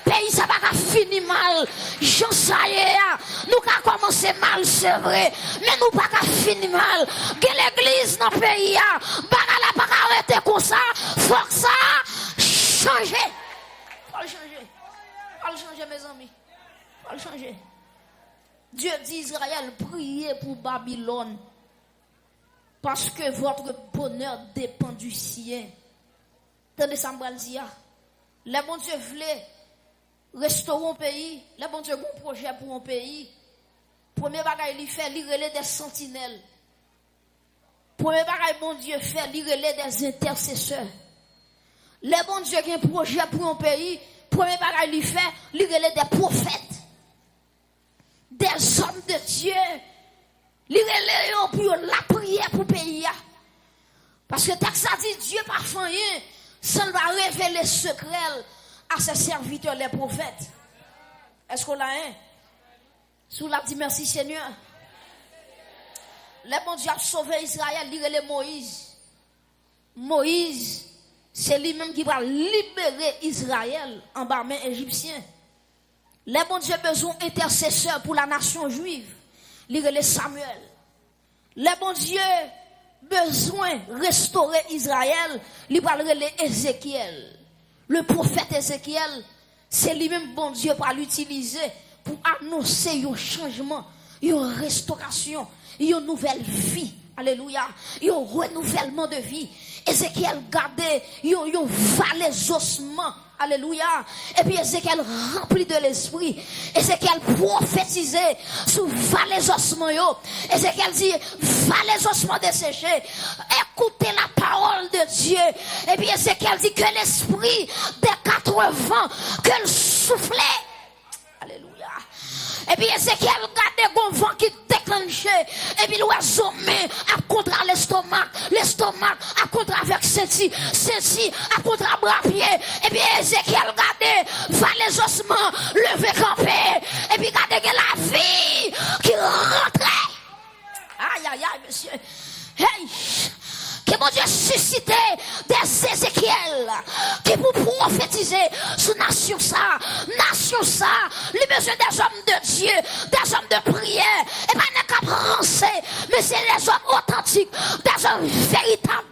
pays ça va finir mal. J'en sais, nous avons commencé mal, c'est vrai, mais nous pas finir mal. Que l'église dans le pays, bagala pas arrêter comme ça, faut que ça change. Faut le changer. Faut le changer, mes amis. Faut le changer. Dieu dit Israël, priez pour Babylone. Parce que votre bonheur dépend du sien. Tendez ça, les bon Dieu voulait restaurer un pays. Les bon Dieu a un projet pour un pays. Premier bagage, il fait, il relève des sentinelles. Premier bagage, bon Dieu fait, il relève des intercesseurs. Les bon Dieu qui a un projet pour un pays. Premier bagage, il fait, il relève des prophètes. Des hommes de Dieu. Il relève pour la prière pour le pays. Parce que texte a dit Dieu pas fait rien. Ça va révéler secret à ses serviteurs, les prophètes. Est-ce qu'on l'a un? Sous la dit merci Seigneur. Le bon Dieu a sauvé Israël, il est Moïse. Moïse, c'est lui-même qui va libérer Israël en bas main égyptien. Le bon Dieu a besoin d'intercesseurs pour la nation juive. Il est Samuel. Le bon Dieu besoin de restaurer Israël, il va le Ézéchiel. Le prophète Ézéchiel, c'est lui-même bon Dieu pour l'utiliser pour annoncer un changement, une restauration, une nouvelle vie. Alléluia. Un renouvellement de vie. Ézéchiel gardait un valet ossements. Alléluia. Et puis Ézéchiel rempli de l'esprit. Ézéchiel prophétisait sur valet ossements. Ézéchiel dit valet ossements desséchés. Écoutez la parole de Dieu. Et puis Ézéchiel dit que l'esprit des 80 que le soufflait. Alléluia. Et puis Ézéchiel regardait un vent qui déclenchait. Et puis l'oiseau met à contre l'estomac. L'estomac à contre avec ceci. Ceci à contre à bras pied. Et puis Ézéchiel regardait va les ossements lever camper. Et puis regardez que la vie qui rentrait. Aïe aïe aïe monsieur. Hey! Que mon Dieu suscite des Ézéchiel qui pour prophétiser sur nation ça, les besoins des hommes de Dieu, des hommes de prière, et pas n'est qu'à penser, mais c'est les hommes authentiques, des hommes véritables.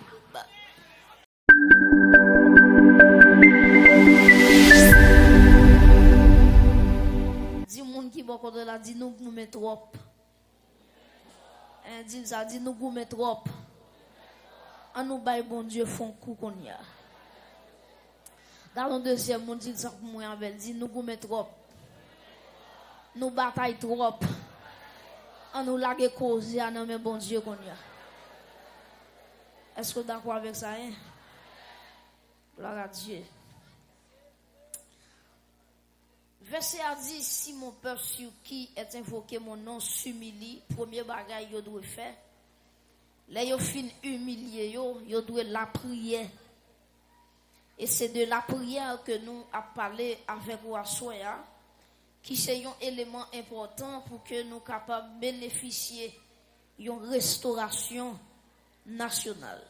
Dis monde qui beaucoup de la dit nous met trop. Dis ça dit nous met trop. En nous bail bon Dieu font coup qu'on y a. Dans le deuxième monde dit ça pour moi avec dit nous goumé trop. Nous bataille trop. En nous laguer cause à non mais bon Dieu qu'on y a. Est-ce que vous êtes d'accord avec ça hein? Gloire à Dieu. Verset a dit si mon peuple sur qui est invoqué mon nom s'humilie, premier bagage yo doit faire. Là, yo fin humilié, yo doit la prière. Et c'est de la prière que nous avons parlé avec Wassoya, qui c'est un élément important pour que nous capables de bénéficier d'une restauration nationale.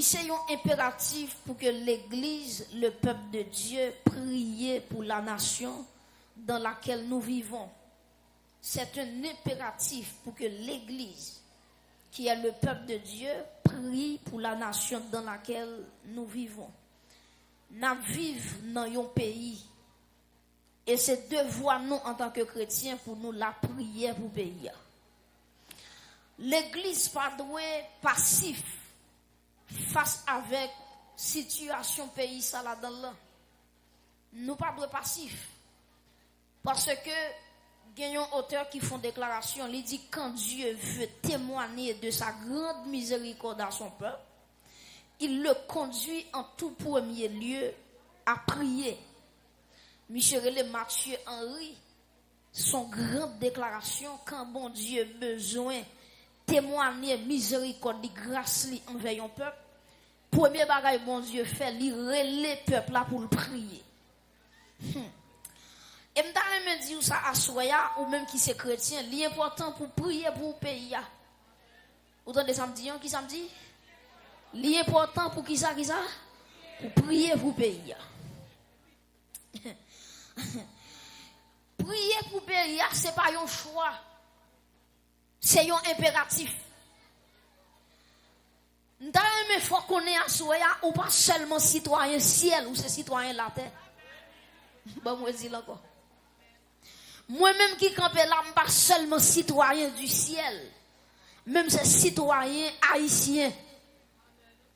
C'est un impératif pour que l'Église, le peuple de Dieu, prie pour la nation dans laquelle nous vivons. C'est un impératif pour que l'Église, qui est le peuple de Dieu, prie pour la nation dans laquelle nous vivons. Nous vivons dans un pays. Et c'est devoir nous, en tant que chrétiens, pour nous la prière pour le pays. L'Église pas doit passif face avec situation pays ça là dedans. Nous pas doit passif. Parce que gagnons auteurs qui font déclaration, il dit quand Dieu veut témoigner de sa grande miséricorde à son peuple, il le conduit en tout premier lieu à prier. Michel Mathieu Henry, son grande déclaration quand bon Dieu besoin témoigner miséricorde, grâce envers un peuple, premier bagage bon Dieu fait, il relève le peuple là pour le prier. Et me dire ça à Soya ou même qui c'est chrétien, l'important pour prier pour le pays. Vous entendez ça me dire qui ça me dit? L'important pour qui ça? Pour prier pour le pays. Prier pour pays, ce n'est pas un choix. C'est un impératif. Dans il faut qu'on ait à souhait, ou pas seulement citoyen ciel, ou c'est citoyen la terre. Bon, moi, je dis encore. Moi-même qui campe là, je ne suis pas seulement citoyen du ciel. Même c'est citoyen haïtien.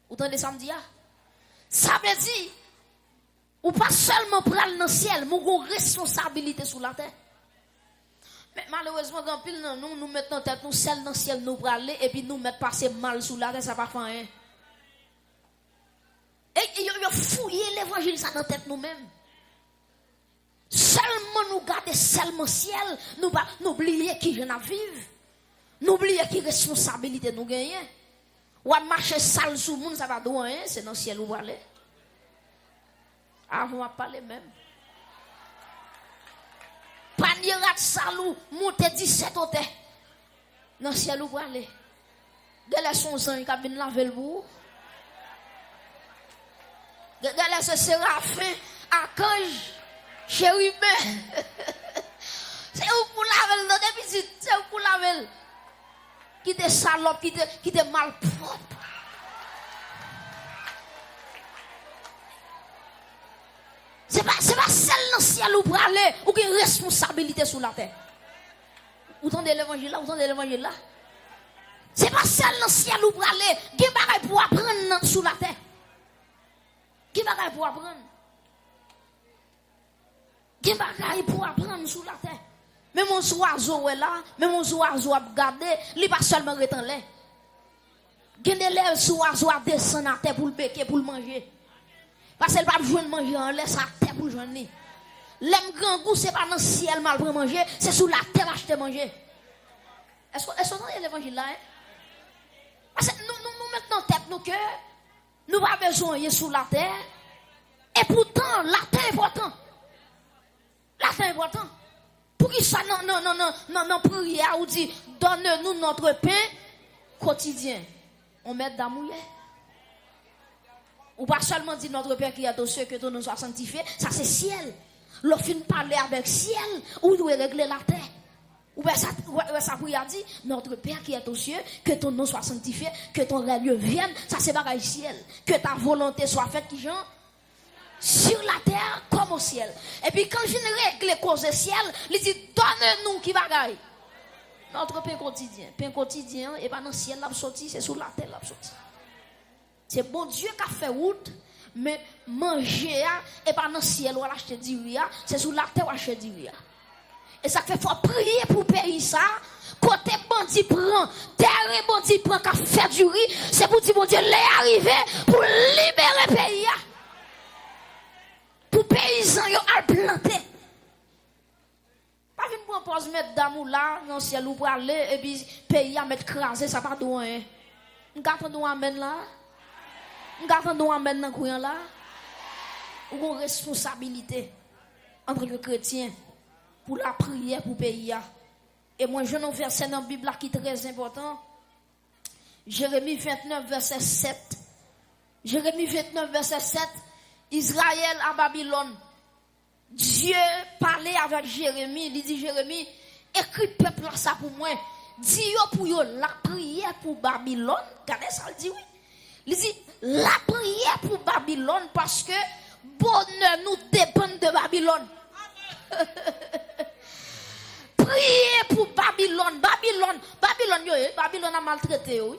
Vous entendez ça me dire? Ça veut dire, ou pas seulement prendre dans le ciel, mais une responsabilité sur la terre. Mais malheureusement, quand pile nous mettons en tête, nous celles dans le ciel, nous aller et puis nous mettons passer mal sous la terre, ça va faire rien. Et ils ont fouillé l'évangile ça dans la tête nous-mêmes. Seulement nous garder seulement le ciel, nous pas oublier qui vient à vivre. Nous oublier qui responsabilité nous gagnons. Ou à marcher sale sous le monde, ça va douer, hein? C'est dans le ciel où vous allez. Avant à parler même. Panier rat salou, monte 17 hôtels. Dans le ciel où vous allez. Gale son sang, il a bien laver le bout. Gale ce séraphin, archange, chérubin. C'est où pour laver le depuis c'est où pour laver le. Qui te salope, qui te malpropre. C'est pas celle dans le ciel où pour aller, ou qui a une responsabilité sur la terre. Vous entendez l'évangile là, vous entendez l'évangile là? C'est pas celle dans le ciel où pour aller, qui bagaille pour apprendre sur la terre. Qui bagaille pour apprendre? Qui bagaille pour apprendre sur la terre? Même mon oiseau est là, même mon oiseau a gardé, il pas seulement retenir l'air. Gen des lèvres sous oiseau a descendre à terre pour le béquer, pour le manger. Parce qu'elle pas besoin de manger en l'air, ça à terre pour le joindre. L'aime grand goût, c'est pas dans le ciel mal pour manger, c'est sous la terre acheter manger. Est-ce que vous entendez l'évangile là? Parce que nous mettons en tête nos cœurs, nous pas besoin de sous la terre. Et pourtant, la terre est important. La terre est important. Pour qui ça non prière ou dit donne-nous notre pain quotidien. On met d'amour. Ou pas seulement dire notre Père qui est aux cieux que ton nom soit sanctifié, ça c'est ciel. L'on finit parler avec ciel ou doit régler la terre. Ou bien ça prière dit notre Père qui est aux cieux, que ton nom soit sanctifié, que ton règne vienne, ça c'est bagaille ciel. Que ta volonté soit faite qui genre sur la terre comme au ciel. Et puis quand je règle les causes du ciel, il dit donne-nous qui bagaille. Notre pain quotidien. Pain quotidien, et pas dans le ciel l'a sorti, c'est sur la terre l'a sorti. C'est bon Dieu qui a fait route, mais manger, et pas dans le ciel ou acheter du riz, c'est sur la terre ou acheter du riz. Et ça fait faut prier pour payer ça. Côté bandit prend, terre et bandit prend qui fait du riz, c'est pour dire bon Dieu l'est arrivé pour libérer le pays. Pour paysans yo à planter. Pas venir pour pose mettre d'amour là dans ciel ou pour aller et puis pays à mettre craser ça pas douin. On garde nous amène là. On garde nous amène dans courant là. Ou une responsabilité en tant que chrétien pour la prière pour pays. Et moi je n'en verset dans la Bible là qui est très important. Jérémie 29 verset 7. Jérémie 29 verset 7. Israël à Babylone. Dieu parlait avec Jérémie. Il dit Jérémie, écris peuple ça pour moi. Dis pour yo la prière pour Babylone. Regardez ça, il dit oui. Il dit la prière pour Babylone parce que bonheur nous dépend de Babylone. Priez pour Babylone. Babylone a maltraité. Oui.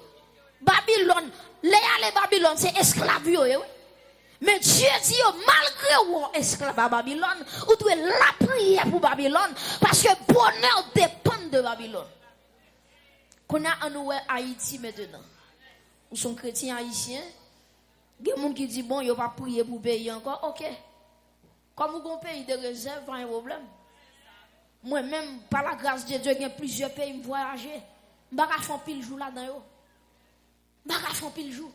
Babylone, les Babylone, c'est esclave. Oui. Mais Dieu dit, malgré ou esclave à Babylone, vous devez la prière pour Babylone, parce que bonheur dépend de Babylone. Qu'on a en nous Haïti maintenant. Nous sommes chrétiens haïtiens. Il y a des gens qui disent, bon, il n'y a pas prier pour payer encore. Ok. Comme vous avez un pays de réserve, pas un problème. Moi-même, par la grâce de Dieu, il y a plusieurs pays qui voyager. Je ne vais pas faire pile jour là-dedans. Je ne vais pas faire pile jour.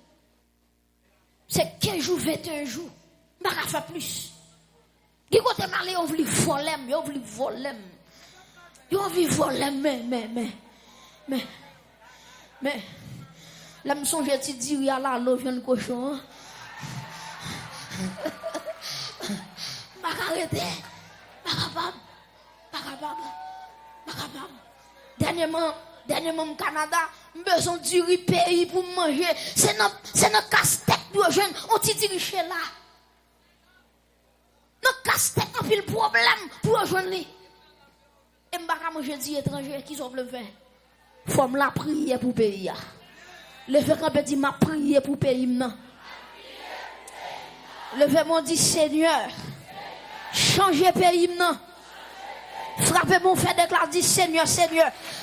C'est 15 jours, 21 jours. Je ne vais pas faire plus. Qui côté malé, on veut voler, on veut voler. On veut voler, mais. Là, je songe, tu dis, là, l'eau vient de cochon. Je pas arrêter. Pas capable. Pas capable. Pas capable. Dernièrement au Canada, besoin du riz pays pour manger. C'est notre casse-tête pour jeune. On t'y dirige là. Notre casse-tête a pile problème pour rejoindre. Et m'baka manger dit étranger qui sont le faire. Faut me la prier pour pays. Le fait qu'on peut dire m'a prié pour pays non. Le fait m'on dit Seigneur, changez pays non. Frappez mon frère déclare dit Seigneur,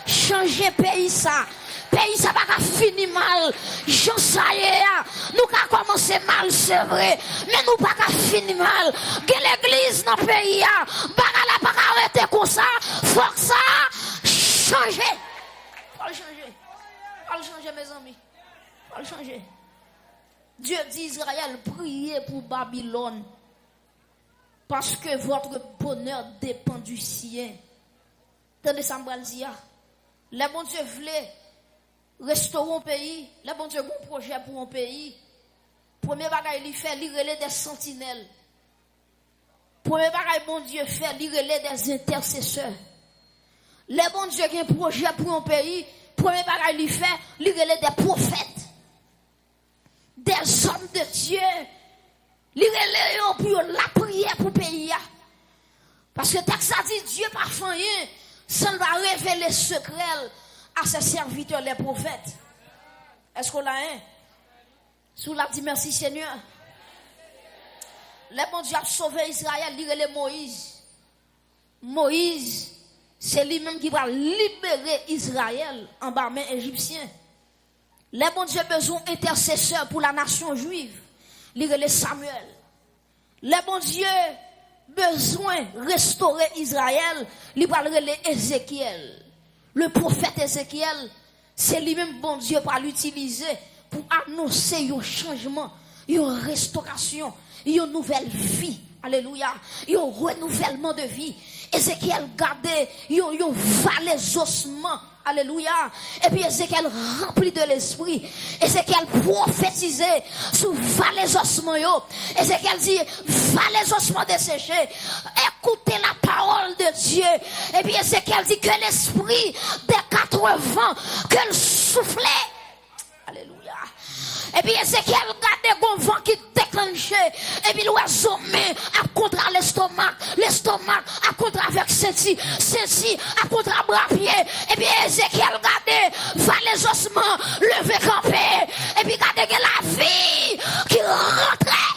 changez pays ça. Pays ça va finir mal. J'en sais nous avons commencé mal, c'est vrai, mais nous pas finir mal. Que l'église dans le pays pas arrêter comme ça. Faut que ça changer. Faut le changer. Faut le changer mes amis. Faut le changer. Dieu dit Israël, priez pour Babylone. Parce que votre bonheur dépend du sien. Tenez ça, m'balzia. Les bon Dieu voulait restaurer un pays. Les bon Dieu bon projet pour un pays. Premier bagage il fait, il relève des sentinelles. Premier bagage bon Dieu fait, il relève des intercesseurs. Les bon Dieu qui a un projet pour un pays. Premier bagage il fait, il relève des prophètes. Des hommes de Dieu. Li relève pour la prière pour le pays. Parce que texte a dit Dieu pas fait rien sans va révéler secret à ses serviteurs les prophètes. Est-ce qu'on l'a un? Sous la dit merci Seigneur. Le bon Dieu a sauvé Israël, il relève Moïse. Moïse, c'est lui-même qui va libérer Israël en bas main égyptien. Le bon Dieu a besoin d'intercesseurs pour la nation juive. Lire Samuel. Le bon Dieu besoin restaurer Israël. Il va lire Ézéchiel. Le prophète Ézéchiel, c'est lui-même bon Dieu pour l'utiliser pour annoncer un changement, une restauration, une nouvelle vie. Alléluia. Un renouvellement de vie. Ézéchiel gardait une vallée ossements. Alléluia. Et puis Ézéchiel rempli de l'esprit. Ézéchiel prophétisait sous vallées ossements. Ézéchiel dit vallées ossements desséchés. Écoutez la parole de Dieu. Et puis Ézéchiel dit que l'esprit des 80 que le soufflait. Alléluia. Et puis Ézéchiel regardait un vent qui déclenchait. Et puis l'oiseau met à contre l'estomac. L'estomac à contre avec ceci. Ceci à contre bras pied. Et puis Ézéchiel regardait va les ossements lever camper. Et puis regardez que la vie qui rentrait.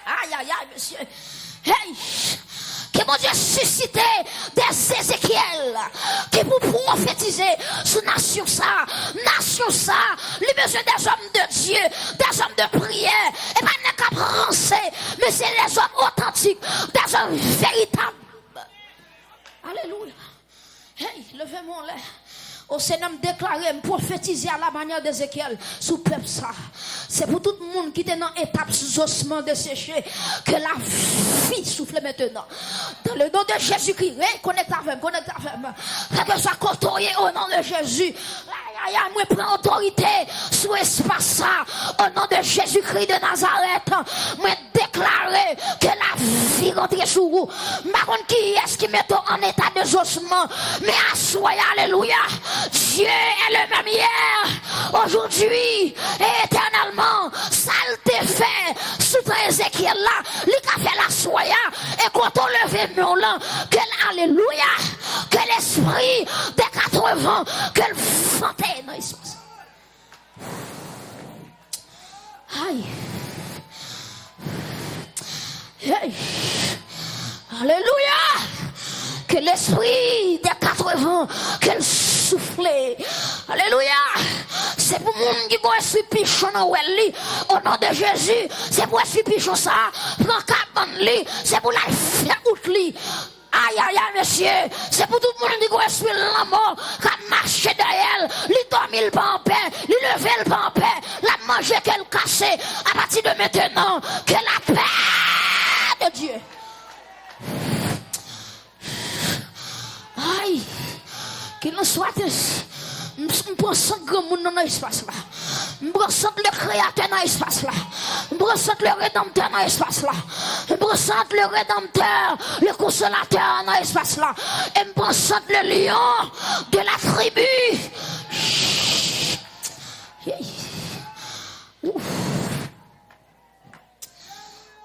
Aïe aïe aïe monsieur. Hey! Que mon Dieu suscité des Ézéchiel qui pour prophétiser sur nation ça, les besoins des hommes de Dieu, des hommes de prière, et pas n'est qu'à penser, mais c'est les hommes authentiques, des hommes véritables. Alléluia. Hey, levez-moi là. Au Seigneur me déclarer, me prophétiser à la manière d'Ézéchiel sous peuple ça. C'est pour tout le monde qui est dans l'étape sous ossement desséché que la vie souffle maintenant. Dans le nom de Jésus-Christ, connecte avec moi. Que ça côtoyé au nom de Jésus. Moi prends autorité sur l'espace ça. Au nom de Jésus-Christ de Nazareth, moi déclarer que la vie rentre sur vous. Par qui est-ce qui met en état de ossements? Mais assoyez, alléluia. Dieu est le même hier, aujourd'hui et éternellement. Ça le fait sous Ézéchiel là, il a fait la soya et quand on lève mon là, que alléluia, que l'esprit des 80, que le fontaine dans l'espace. Aïe. Hey. Alléluia. Que l'esprit des 80, qu'elle souffle. Alléluia. C'est pour le monde qui va esprit pichon au nom de Jésus. C'est pour esprit pichon ça. Prends cabane li. C'est pour la faire out li. Aïe, aïe, aïe, monsieur. C'est pour tout le monde qui va esprit la mort. Qui a marché derrière. Li dormi le pas en paix. Li levé le pas en paix. La manger qu'elle casse. À partir de maintenant, que la paix de Dieu. Aïe, qu'il en soit, je prends 100 grands monde dans l'espace là. Ressente le créateur dans l'espace là. Ressente le rédempteur dans l'espace là. Ressente le rédempteur, le consolateur dans l'espace là. Et ressente le lion de la tribu. Ouf.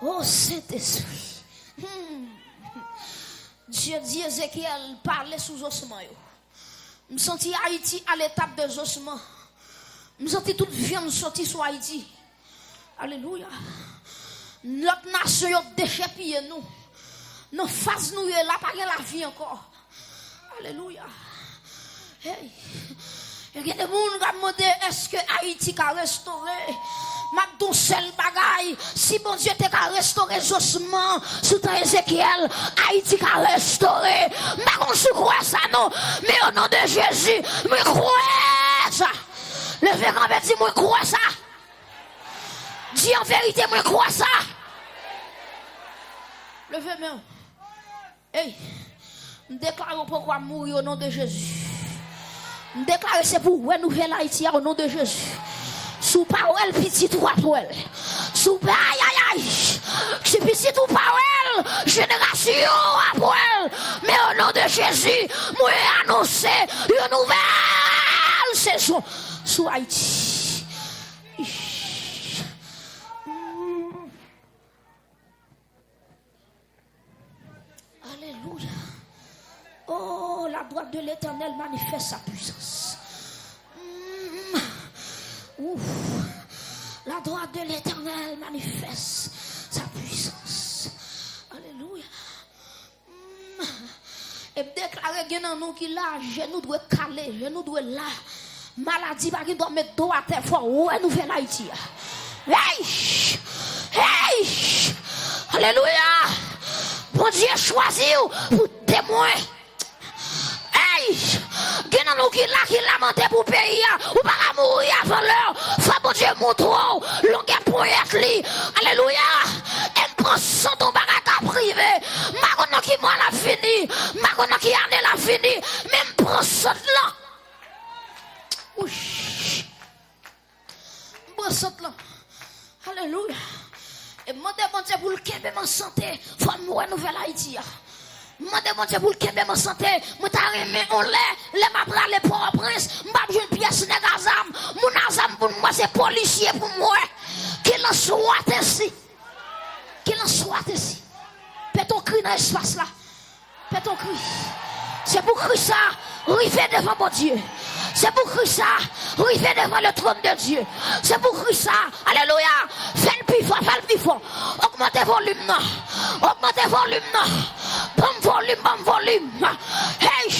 Oh Saint-Esprit. Dieu dit Ézéchiel, parlez sous ossements. Je senti Haïti à l'étape des ossements. Je senti toute viande sortir sur Haïti. Alléluia. Notre nation a déchépillé nous. Nos faces nous là, pas la vie encore. Alléluia. Hey. Il y a des gens qui ont demandé est-ce que Haïti a restauré? Madon seul bagaille. Si bon Dieu t'a restauré les ossements sous ton Ézéchiel, Haïti a restauré. Je crois ça non. Mais au nom de Jésus, je crois ça. Le véran dit moi crois ça. Dis en vérité, moi crois ça. Levez main. Hey, je déclare pourquoi mourir au nom de Jésus. Je déclare c'est pour renouveler Haïti au nom de Jésus. Sous parole, petit ou parole. Sous aïe aïe aïe. C'est petit ou parole. Génération après. Mais au nom de Jésus, moi annoncer une nouvelle saison sous Haïti. Alléluia. Oh, la droite de l'Éternel manifeste sa puissance. Ouf. La droite de l'Éternel manifeste sa puissance. Alléluia. Et déclarer que nous qui là, genou doit caler, genou doit là. Maladie pas qui doit mettre dos à terre fort. Ouais, nous faisons Haïti. Hey! Hey! Alléluia. Bon Dieu choisi pour témoin. Hey! Gen nous qui lamenté pour pays, ou pas mourir avant l'heure. Faut bon Dieu montre longueur pour être li. Alléluia. Elle prend son ton bagage privé. Maintenant qui moi la fini, maintenant qui année la fini, même prend son là. Ouch. Prend son là. Alléluia. Et moi demande pour le Québec en santé, faut mourir nouvelle Haïti. Moi demande pour le Québec en santé, moi t'a remis on les m'a les Port-au-Prince, m'a une pièce négazam, mon azam pour moi c'est policier pour moi. Qu'il en soit ainsi. Qu'il en soit ainsi. Fais ton cri dans l'espace là. Fais ton cri. C'est pour crier ça, arriver devant mon Dieu. C'est pour crier ça, arriver devant le trône de Dieu. C'est pour crier ça, alléluia. Fais le plus fort, fais le plus fort. Augmentez volume, non. Augmentez volume, non. Bon volume. Hey,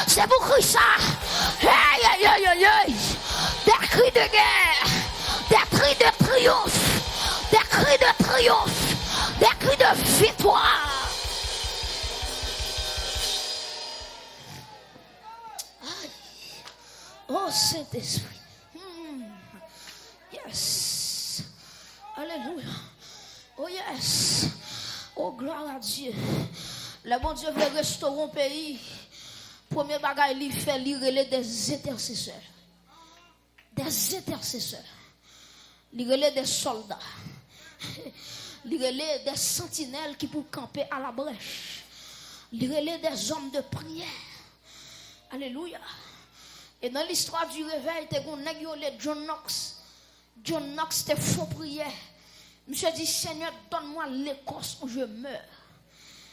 c'est pour crier ça. Hey, hey, hey, hey, hey. Des cris de guerre, des cris de triomphe, des cris de triomphe, des cris de victoire. Oh Saint-Esprit. Yes. Alléluia. Oh yes. Oh gloire à Dieu. Le bon Dieu veut restaurer un pays. Premier bagage, il fait lire des intercesseurs. Des intercesseurs. Il relève des soldats. Il relève des sentinelles qui pour camper à la brèche. Il relève des hommes de prière. Alléluia. Et dans l'histoire du réveil, tu as John Knox. John Knox, c'était faux prière. Monsieur dit, Seigneur, donne-moi l'Écosse où je meurs.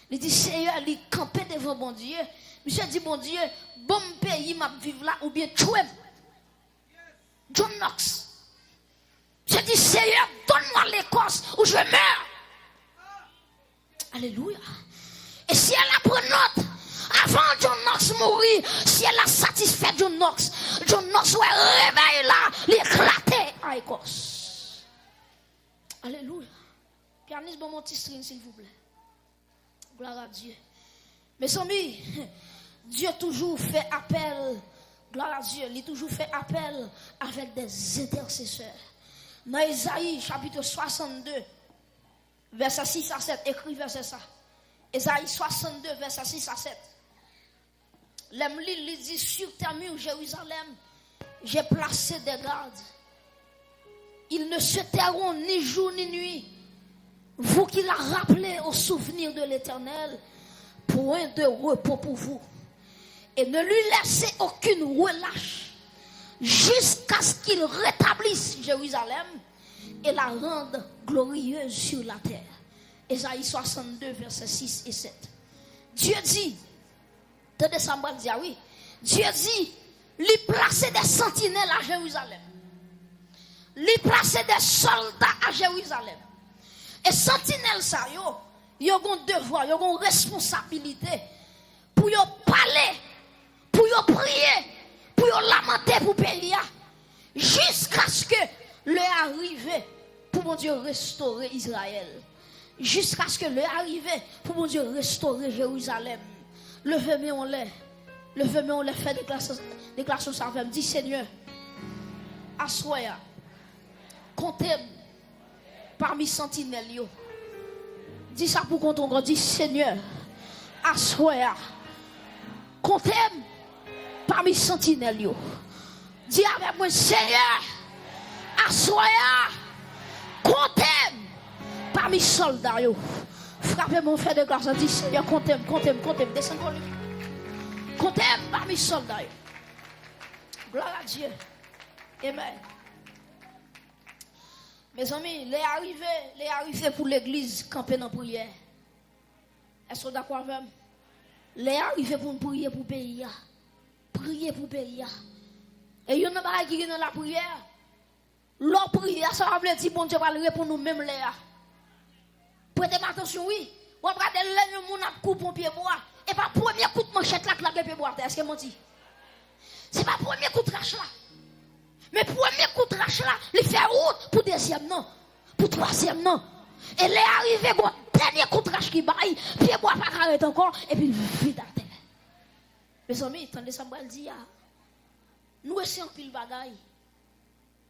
Il dit, Seigneur, il campait devant bon Dieu. Monsieur dit, bon Dieu, bon pays m'a vivre là ou bien tuer. John Knox. Monsieur dit, Seigneur, donne-moi l'Écosse où je meurs. Alléluia. Et si elle apprend note, avant John Knox mourir, si elle a satisfait John Knox va réveiller là, l'éclater à Écosse. Alléluia. Pianiste, bon mon petit string, s'il vous plaît. Gloire à Dieu. Mes amis, Dieu toujours fait appel. Gloire à Dieu, il toujours fait appel avec des intercesseurs. Dans Isaïe, chapitre 62, verset 6 à 7, écrit verset ça. Isaïe 62, verset 6 à 7. L'Emli dit, sur ta mur, Jérusalem, j'ai placé des gardes. Ils ne se tairont ni jour ni nuit. Vous qui la rappelez au souvenir de l'Éternel, point de repos pour vous. Et ne lui laissez aucune relâche jusqu'à ce qu'il rétablisse Jérusalem et la rende glorieuse sur la terre. Ésaïe 62, versets 6 et 7. Dieu dit, tenez ça, oui. Dieu dit, lui placer des sentinelles à Jérusalem. Lui placer des soldats à Jérusalem. Et sentinelles ça, yo ont un devoir, yo ont une responsabilité pour yo parler, pour yo prier, pour yo lamenter pour pays jusqu'à ce que l'heure arrive pour mon Dieu restaurer Israël. Jusqu'à ce que l'heure arrive pour mon Dieu restaurer Jérusalem. Levez-moi en l'air. Levez-moi en l'air, fait déclaration ça avec dit Seigneur, assoya, comptez parmi sentinelles yo. Dis ça pour qu'on t'entende. Dis Seigneur, assoya, comptez parmi sentinelles yo. Dis avec moi Seigneur, assoya, comptez parmi soldats yo. Frappez mon frère de grâce. Dis Seigneur, comptez, descends pour lui. Comptez parmi soldats yo. Gloire à Dieu. Amen. Mes amis, les arrivés pour l'église camper dans la prière. Est-ce que vous d'accord avec moi? Les arrivés pour prier pour le pays. Prier pour le pays. Et il y a un bagage qui est dans la prière. Leur prière, ça va dire bon Dieu va répondre nous-mêmes les. Prêtez attention, oui. Vous regardez les gens qui coupent un pied bois. Et pas premier coup de manchette là que la pied bois. Est-ce que je dis? C'est pas premier coup de crache là. Mais premier coup de crache là, il fait route pour deuxième non, pour troisième non. Et les arrivés, bon, dernier coup de crache qui baille, pied bois pas arrêter encore, et puis il vide à terre. Mes amis, attendez ça, je dis, nous essayons pile bagaille.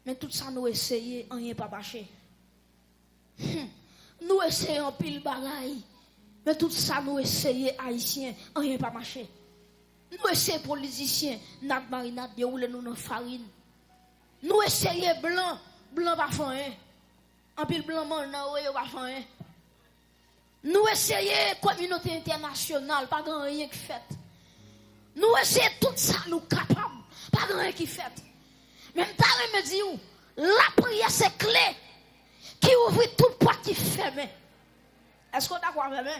Mais tout ça, nous essayons, rien pas marché. Nous essayons pile bagaille. Mais tout ça, nous essayons, haïtiens, rien pas marché. Nous essayons politiciens, notre marinade, de rouler nous dans farine. Nous essayons blanc pas faire. En pile blanc, non, pas faire. Nous essayons communauté internationale, pas grand rien qui fait. Nous essayons tout ça, nous capables, pas grand rien qui fait. Même t'as me dit, la prière c'est clé qui ouvre toute porte qui ferme. Est-ce qu'on d'accord avec moi?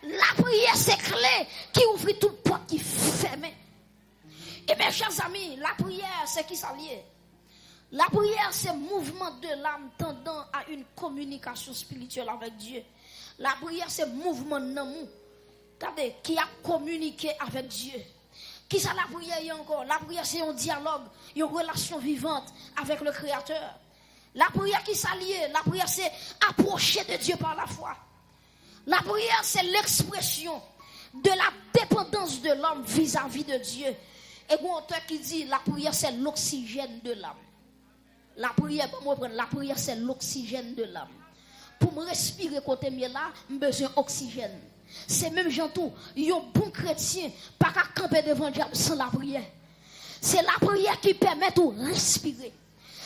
La prière c'est clé qui ouvre toute porte qui ferme. Et mes chers amis, la prière c'est qui s'allie? La prière, c'est mouvement de l'âme tendant à une communication spirituelle avec Dieu. La prière, c'est mouvement d'amour qui a communiqué avec Dieu. Qui ça la prière encore? La prière, c'est un dialogue, une relation vivante avec le Créateur. La prière qui s'allie, la prière, c'est approcher de Dieu par la foi. La prière, c'est l'expression de la dépendance de l'homme vis-à-vis de Dieu. Et un auteur qui dit, la prière, c'est l'oxygène de l'âme. La prière, c'est l'oxygène de l'âme. Pour me respirer côté mieux là, j'ai besoin d'oxygène. C'est même gentil, un bon chrétien, pas qu'à camper devant Dieu sans la prière. C'est la prière qui permet de respirer.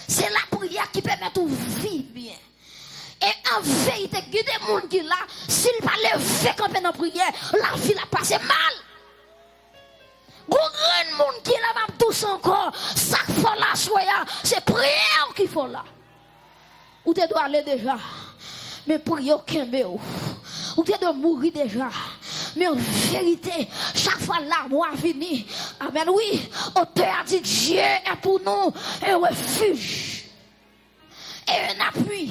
C'est la prière qui permet de vivre bien. Et en vérité, il y a des gens qui là, s'ils ne parlent pas camper dans la prière, la vie la passe mal. Grand monde qui là va tous encore, ça faut là soya, c'est prière qu'il faut là. Ou tu dois aller déjà, mais prier aucun béo. Ou tu dois mourir déjà. Mais en vérité, chaque fois là, moi venu, amen, oui, auteur dit Dieu est pour nous un refuge, et un appui,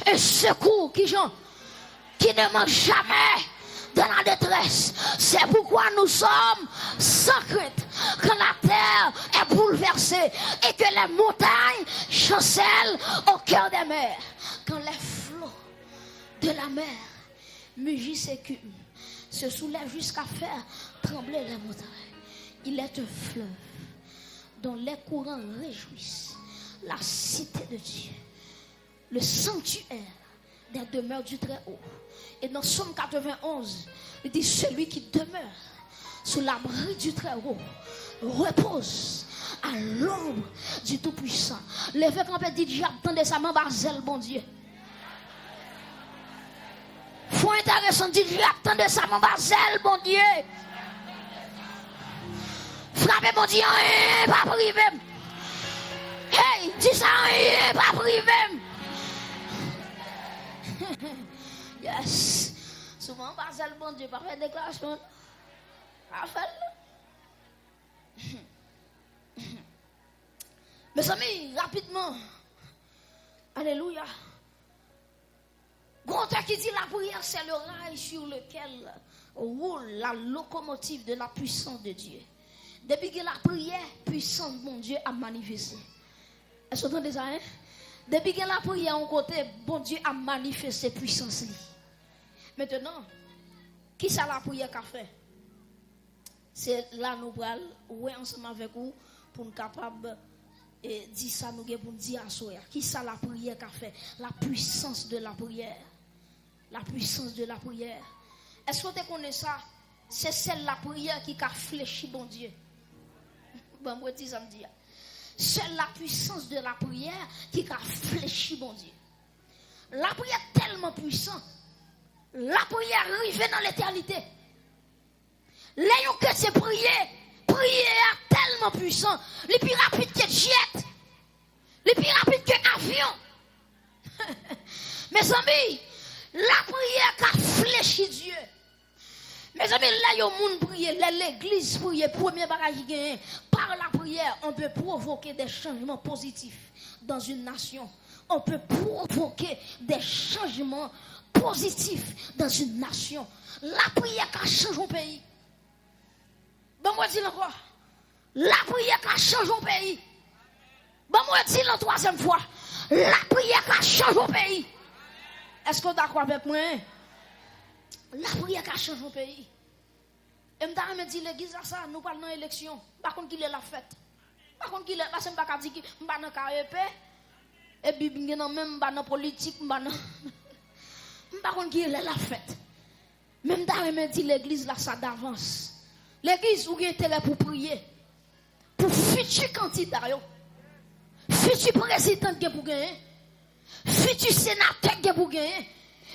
un secours qui ne manque jamais dans la détresse. C'est pourquoi nous sommes sans crainte quand la terre est bouleversée et que les montagnes chancellent au cœur des mers. Quand les flots de la mer mugissent et écument, se soulèvent jusqu'à faire trembler les montagnes. Il est un fleuve dont les courants réjouissent la cité de Dieu, le sanctuaire des demeures du Très-Haut. Et dans Somme 91, il dit celui qui demeure sous l'abri du Très-Haut repose à l'ombre du Tout-Puissant. Levez quand on dit diable, tendez sa main bazel, bon Dieu. Faut intéressant, dit diable, tendez sa main bazel, bon Dieu. Frappez mon Dieu, pas privé. Hey, dis ça, pas privé. Yes. Souvent, bazel, bon Dieu, pas faire déclaration. Pas faire. Mes amis, rapidement. Alléluia. Gonta qui dit la prière, c'est le rail sur lequel roule la locomotive de la puissance de Dieu. Depuis que la prière, puissance de mon Dieu a manifesté. Est-ce que vous entendez ça? Hein? Depuis que la prière en côté, bon Dieu a manifesté puissance. Maintenant, qui ça la prière qu'a fait? C'est là nous allons ouais ensemble avec vous pour nous capables et dire ça nous pour dire à soi. Qui ça la prière qu'a fait? La puissance de la prière. La puissance de la prière. Est-ce que tu connais ça? C'est celle la prière qui a fléchi bon Dieu. Bon, moi dis ça me dit. C'est la puissance de la prière qui a fléchi bon Dieu. La prière est tellement puissante. La prière arrive dans l'éternité. Léon que c'est prier est tellement puissant. Le plus rapide que jet. Le plus rapide que avion. Mes amis, la prière qui a fléchi Dieu. Mes amis, là, il y a un monde prier, l'église prier, premier bagage qui gagne. Par la prière, on peut provoquer des changements positifs dans une nation. On peut provoquer des changements positifs dans une nation. La prière qui a changé un pays. Bon, moi, dis encore. La prière qui a changé un pays. Bon, moi, dis la troisième fois. La prière qui a changé un pays. Est-ce que vous êtes d'accord avec moi? La prière qui a changé le pays. Et je me dis, l'église, ça, nous parlons dans l'élection. Par contre, qu'il est la fête. Par contre, qu'il est, parce que je ne pas dire que je suis dans le KEP. Et puis, je suis même dans la politique. Par contre, qu'il est la fête. Même je me dis, l'église, là, ça d'avance. L'église, où il y a intérêt pour prier. Pour futur candidat, futur président qui est pour gagner. Futur sénateur qui est pour gagner.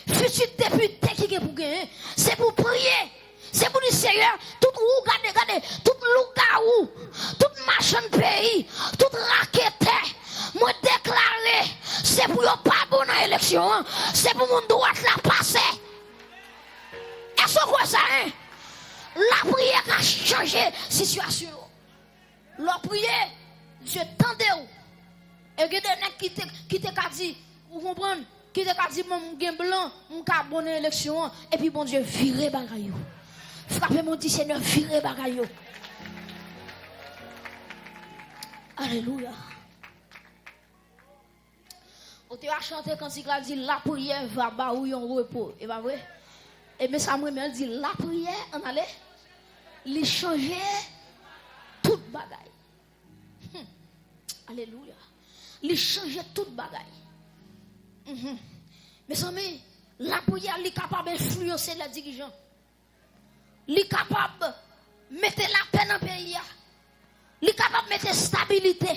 Futur député qui est pour gagner. C'est pour prier. C'est pour dire Seigneur, tout ou regardez, tout loup-garou, tout machin de pays, tout raquette, moi déclaré, c'est pour yon pas bon dans l'élection, c'est pour mon droit la passer. Est-ce que quoi ça, hein? La prière a changé la situation. La prière, Dieu tendez. Et il y a des gens qui te dit, vous comprenez, qui te dit, mon gain blanc, mon cas bon élection, et puis bon Dieu, virez bagaille. Frappez mon dit Seigneur, virez bagaille. Alléluia. On te a chanté quand il a dit, la prière va baouiller en repos. Et pas vrai? Et mais Samuel dit, la prière, on allait, les changer toute bagaille. Alléluia. Les changer toute bagaille. Mes amis, la prière est capable d'influencer les dirigeants. Elle est capable de mettre la paix dans le pays. Elle est capable de mettre stabilité.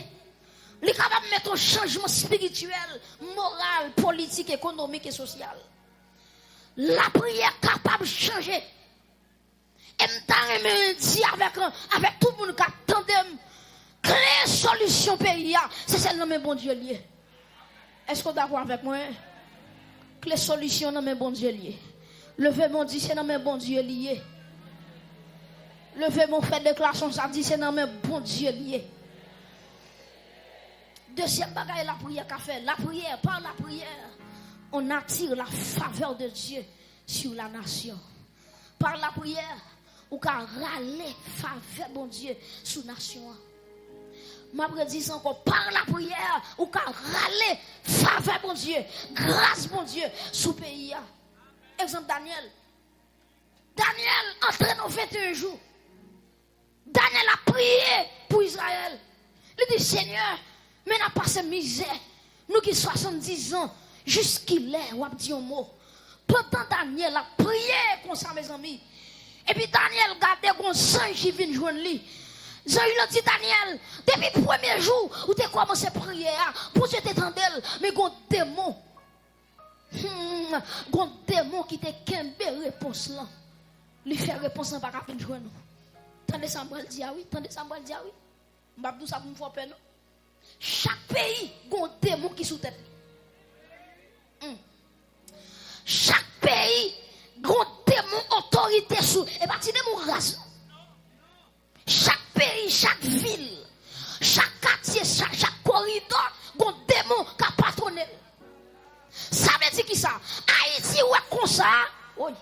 Elle est capable de mettre un changement spirituel, moral, politique, économique et social. La prière est capable de changer. Et je dis avec tout le monde qui attend clé solution pays, c'est celle de mon Dieu lié. Est-ce que vous êtes d'accord avec moi? Clé solution dans mon bon Dieu lié. Levez mon dit c'est dans mon bon Dieu lié. Levez mon fait déclaration, ça dit c'est dans mon bon Dieu lié. Deuxième bagaille, la prière qu'a fait. La prière, par la prière, on attire la faveur de Dieu sur la nation. Par la prière, on peut râler faveur bon Dieu sur la nation. Ma prédise encore, par la prière, on peut râler faveur bon Dieu, grâce bon Dieu sur le pays. Exemple Daniel. Daniel entré dans 21 jours. Daniel a prié pour Israël. Il dit, Seigneur, mais n'a pas cette misère. Nous qui 70 ans, jusqu'il est, on a dit un mot. Pendant Daniel a prié comme ça, mes amis. Et puis Daniel gardait comme sang qui vient joindre lui. Jean-Yves dit Daniel, depuis le premier jour où tu as commencé à prier, pour Dieu t'étendait, mais il y a un démon. Un démon qui t'a qu'un réponse là. Lui fait réponse en bas à jouer nous. Tendez Samuel dit ah oui, tendez Samuel dit ah oui. M'abdou ça me fait peur. Chaque pays a un démon qui sous tête. Chaque pays a un démon autorité sous. Et pas de démon race. Chaque pays, chaque ville, chaque quartier, chaque corridor, a un démon qui a patronné. Ça veut dire qui ça? Haïti ou comme ça? Oui.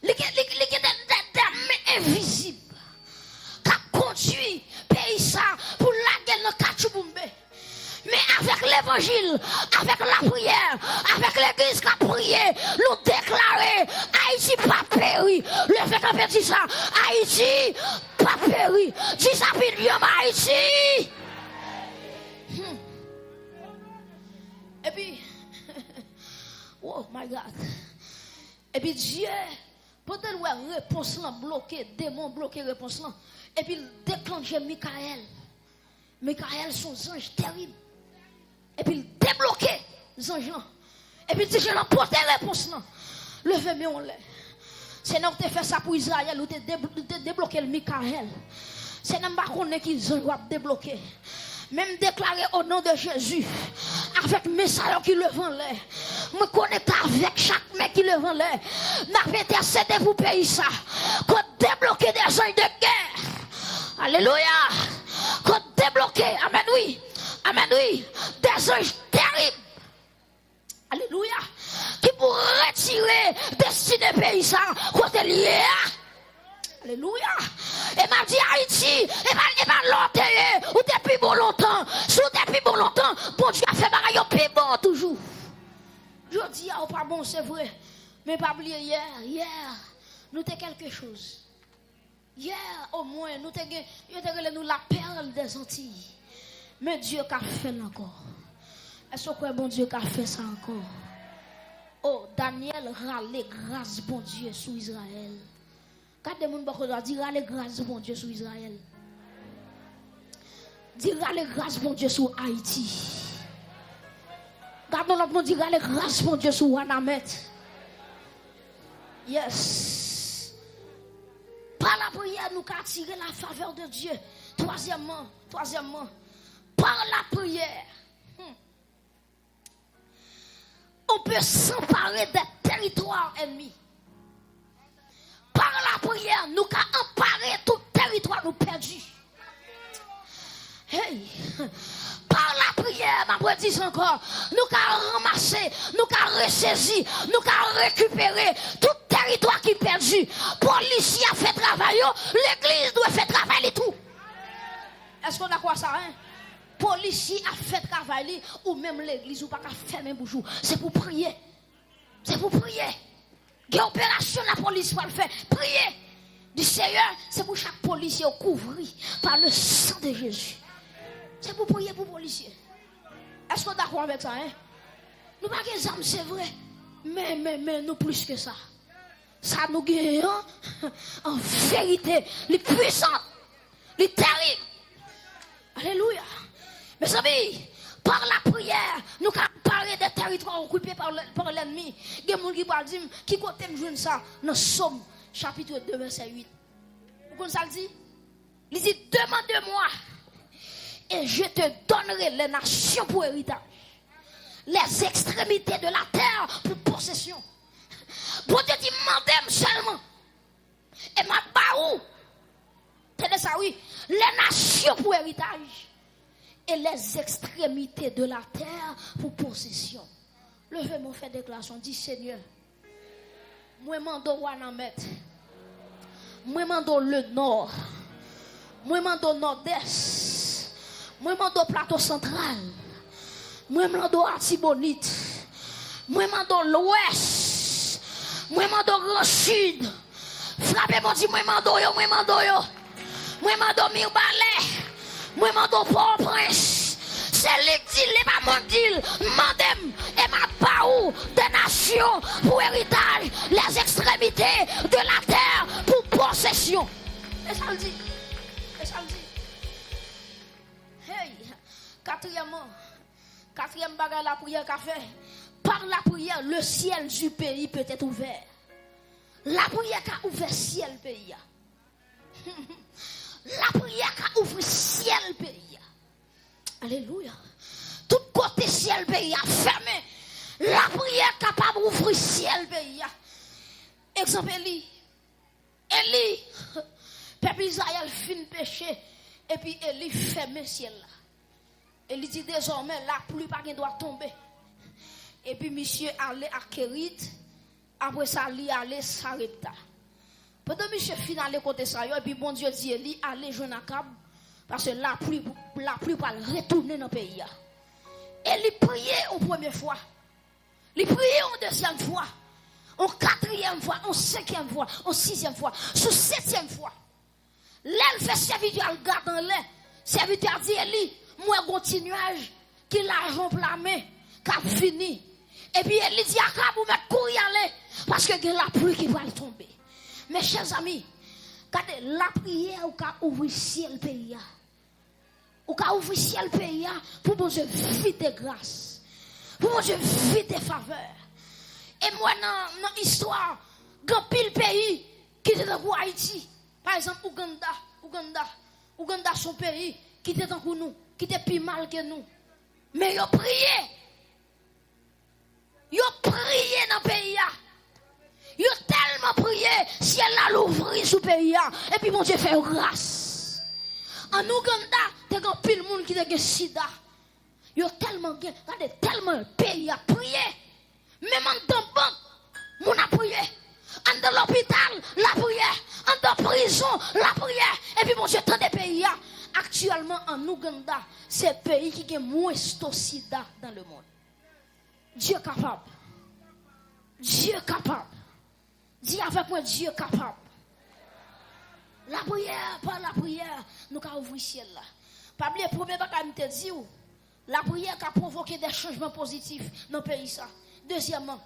Les mains invisibles qui a conduit le pays ça pour la guerre dans Kachouboumbe. Mais avec l'évangile, avec la prière, avec l'église qui a prié, nous déclarer Haïti pas péri. Le fait qu'on fait dit ça, Haïti pas péri. Dis ça, William, Haïti. Et puis, oh my God. Et puis Dieu, peut-être ouais, réponse là bloquée, démon bloqué, réponse là. Et puis il déclenche Michael. Michael, son ange terrible. Et puis il débloqué les anges là. Et puis il dit, je l'ai porté réponse là. Levez-moi en l'air. C'est non que tu fait ça pour Israël ou tu débloqué le Michael. C'est non pas qu'on est qui va débloquer. Même déclaré au nom de Jésus, avec mes salons qui lèvent en l'air, me connecte avec chaque mec qui lève en l'air, n'a intercédé pour pays ça, qu'on débloquer des anges de guerre. Alléluia. Qu'on débloquer, amen oui, des anges terribles. Alléluia. Qui pour retirer destinée pays ça, côté lié. Alléluia. Et m'a dit Haïti, et m'a l'enterré, ou depuis bon longtemps, bon Dieu a fait bagaille au plus bon toujours. Je dis, ah, pas bon, c'est vrai. Mais pas oublier hier, nous t'es quelque chose. Hier, au moins, nous t'es la perle des Antilles. Mais Dieu qu'a fait encore. Est-ce que bon Dieu qu'a fait ça encore? Oh, Daniel râle grâce bon Dieu sous Israël. Quand des gens disent râle grâce bon Dieu sous Israël. Dis râle grâce bon Dieu sous Haïti. Gardons l'autre monde dit râle grâce bon Dieu sous Wanamet. Yes. Par la prière, nous avons attiré la faveur de Dieu. Troisièmement, par la prière, on peut s'emparer des territoires ennemis. Par la prière, nous avons emparé tout territoire nous perdu. Hey, par la prière, ma dis encore, nous avons ramassé, nous avons ressaisi, nous avons récupéré tout territoire qui est perdu. Policier a fait travail, l'église doit faire travail et tout. Est-ce qu'on a quoi ça, hein? Policier a fait travail, ou même l'église, ou pas qu'à fermer bouchou. C'est pour prier. C'est pour prier. Quelle opération la police va le faire? Prier. Du Seigneur, c'est pour chaque policier couvert par le sang de Jésus. C'est pour prier pour les policiers. Est-ce qu'on est d'accord avec ça, hein? Nous pas des armes, c'est vrai. Mais nous plus que ça. Ça nous gagne en vérité. Les puissants, les terribles. Alléluia. Mes amis, par la prière, nous avons parlé des territoires occupés par l'ennemi. Il y a des gens qui parlent, qui côté me joindre ça dans Somme, chapitre 2, verset 8. Vous connaissez ça le dit? Il dit, demande-moi. Et je te donnerai les nations pour héritage, les extrémités de la terre pour possession. Bon Dieu dit, mandem seulement. Et ma baou, tenez ça oui, les nations pour héritage et les extrémités de la terre pour possession. Levez-moi, fait déclaration, dit Seigneur, moi mando Wanamet, moi mando le nord, moi mando nord-est, moi mando plateau central, moi mando Artibonite, moi mando l'ouest, moi mando grand sud. Frappez-moi, dit moi mando yo, moi mando Mirbalais, moi mando Port-au-Prince. C'est l'exil, les mamandil, mandem et ma paou des nations pour héritage, les extrémités de la terre pour possession. Et ça le dit. C'est ça le dit. Hey, quatrième bagage la prière qu'a fait. Par la prière, le ciel du pays peut être ouvert. La prière qu'a ouvert le ciel pays. La prière qu'a ouvert le ciel pays. Alléluia. Tout côté ciel pays a fermé. La prière capable d'ouvrir le ciel pays. Exemple Élie. Peuple Israël fin péché. Et puis Élie ferme le ciel là. Élie dit désormais la pluie pas doit tomber. Et puis monsieur allait à Kérit. Après ça, il allait s'arrêter. Pendant que monsieur fin allait côté ça, et puis bon Dieu dit Élie allez jouer Akab. Parce que la pluie va retourner dans le pays. Élie priait une première fois. Il priait une deuxième fois. En quatrième fois, en cinquième fois, en sixième fois, sur septième fois. L'aile fait serviteur, elle garde dans l'air. Serviteur dit, Élie, moi, continuage, qui l'argent plamé, qui a fini. Et puis, Élie dit, Akab, vous mettez courir aller, parce que la pluie qui va tomber. Mes chers amis, regardez, la prière, ou qu'a ouvrir le ciel pays. Ou qu'a ouvrir le ciel pays, pour bon Dieu, vite de grâce. Pour bon Dieu, vite de faveur. Et moi, dans l'histoire, grand pile pays qui était dans Haïti. Par exemple, Ouganda, son pays, qui était dans nous, qui était plus mal que nous. Mais ils ont prié. Ils ont prié dans le pays. Ils ont tellement prié, si elle a l'ouvrir sur le pays. Et puis, mon Dieu fait grâce. En Ouganda, il y a grand pile monde qui était sida. Ils ont tellement le pays a prié. Même en dans la banque, mon a prié. En dans l'hôpital, la prière. En dans la prison, la prière. Et puis, mon Dieu, tant de pays. Actuellement, en Ouganda, c'est le pays qui a moins de sida dans le monde. Dieu capable. Dieu capable. Dis avec moi, Dieu capable. La prière, par la prière, nous avons ouvert le ciel là. Pas oublier, le premier bagage que je te dis, la prière qui a provoqué des changements positifs dans le pays. Ça. Deuxièmement,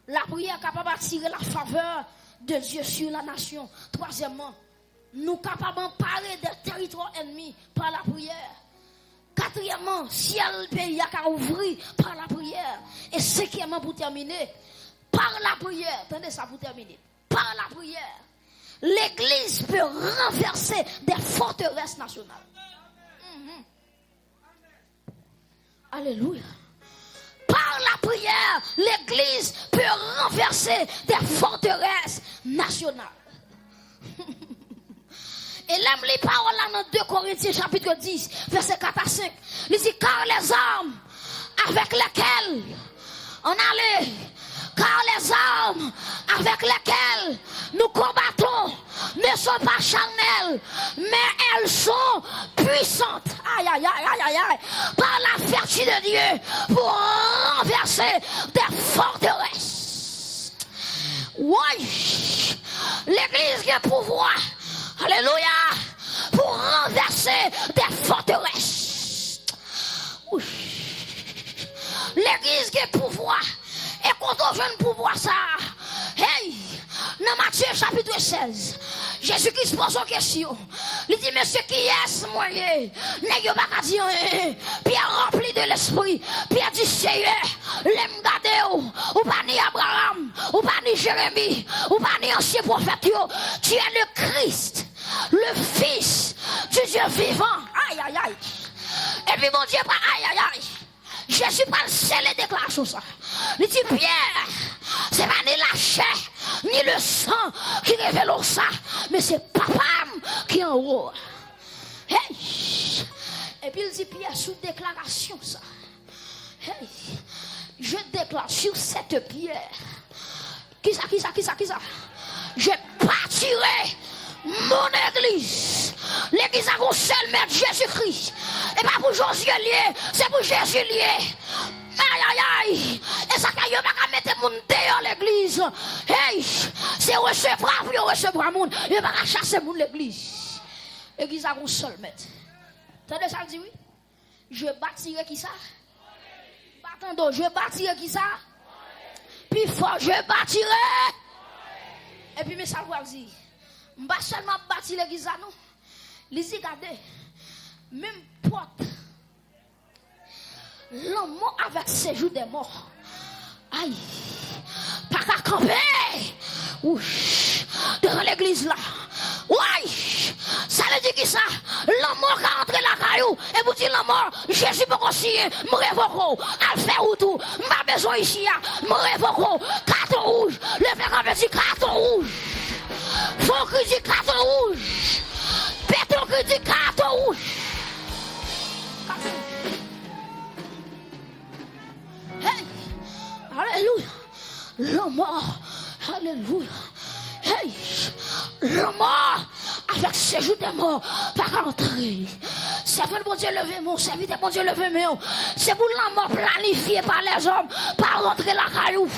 la prière est capable d'attirer la faveur de Dieu sur la nation. Troisièmement, nous sommes capables d'emparer des territoires ennemis par la prière. Quatrièmement, ciel pays a ouvert par la prière. Et cinquièmement, pour terminer, par la prière, attendez ça pour terminer, par la prière, l'Église peut renverser des forteresses nationales. Alléluia. Par la prière, l'Église peut renverser des forteresses nationales. Et l'aime les paroles là dans 2 Corinthiens chapitre 10, verset 4 à 5. Il dit, car les armes avec lesquelles on allait, car les armes avec lesquelles nous combattons ne sont pas charnelles, mais elles sont puissantes. Aïe, aïe, aïe, aïe, aïe, aïe. Par la vertu de Dieu pour renverser des forteresses. Oui, l'Église qui a pouvoir. Alléluia. Pour renverser des forteresses. Oui. L'Église qui a pouvoir. Et quand on vient de pouvoir ça. Hey. Dans Matthieu chapitre 16. Jésus-Christ pose une question. Il dit, monsieur, qui est-ce moyen? N'est-ce pas dire, Pierre rempli de l'esprit. Pierre dit, Seigneur, l'aime garder, ou pas ni Abraham, ou pas ni Jérémie, ou pas ni ancien prophète. Tu es le Christ, le Fils du Dieu vivant. Aïe, aïe, aïe. Et puis, mon Dieu, aïe, aïe, aïe. Jésus parle seul et déclaration ça. Il dit, Pierre, c'est pas ni la chair, ni le sang qui révèle ça, mais c'est papa qui est en haut. Hey. Et puis il dit, Pierre, sous déclaration ça. Hey. Je déclare sur cette pierre. Qui ça? Je bâtirai mon église. L'église a un seul maître, Jésus-Christ. Et pas pour Josué lié, c'est pour Jésus lié. Aïe, aïe, aïe. Et ça, il n'y a pas mettre mon dehors l'église. Hey, c'est recevoir, puis recevoir mon. Il n'y a pas chasser mon l'église. L'église a un seul maître. T'entendez ça, dit oui? Je bâtirai qui ça? Attendons, je bâtirai qui ça? Puis fort, je bâtirai. Et puis, mais ça va dire. Je ne vais pas seulement bâtir l'église, non. Les y regardez, même porte, l'homme avec ses jours des morts. Aïe, pas qu'à camper, ouch, devant l'église là. Ouais, ça veut dire qui ça? L'homme mort qui a entré la caillou, et vous dites l'homme mort, Jésus peut conseiller, me révoque, à faire ou tout, m'a besoin ici, me révoque, carton rouge, le frère avait dit carton rouge. Faut qu'il dise carton rouge. Pétron qui dit carton rouge. Hey, alléluia. L'homme mort, alléluia. Hey, l'homme mort avec ses jours de mort, pas rentrer. C'est pour bon Dieu lever mon serviteur, bon Dieu lever mon. C'est pour la mort planifiée par les hommes, pas rentrer la caillou.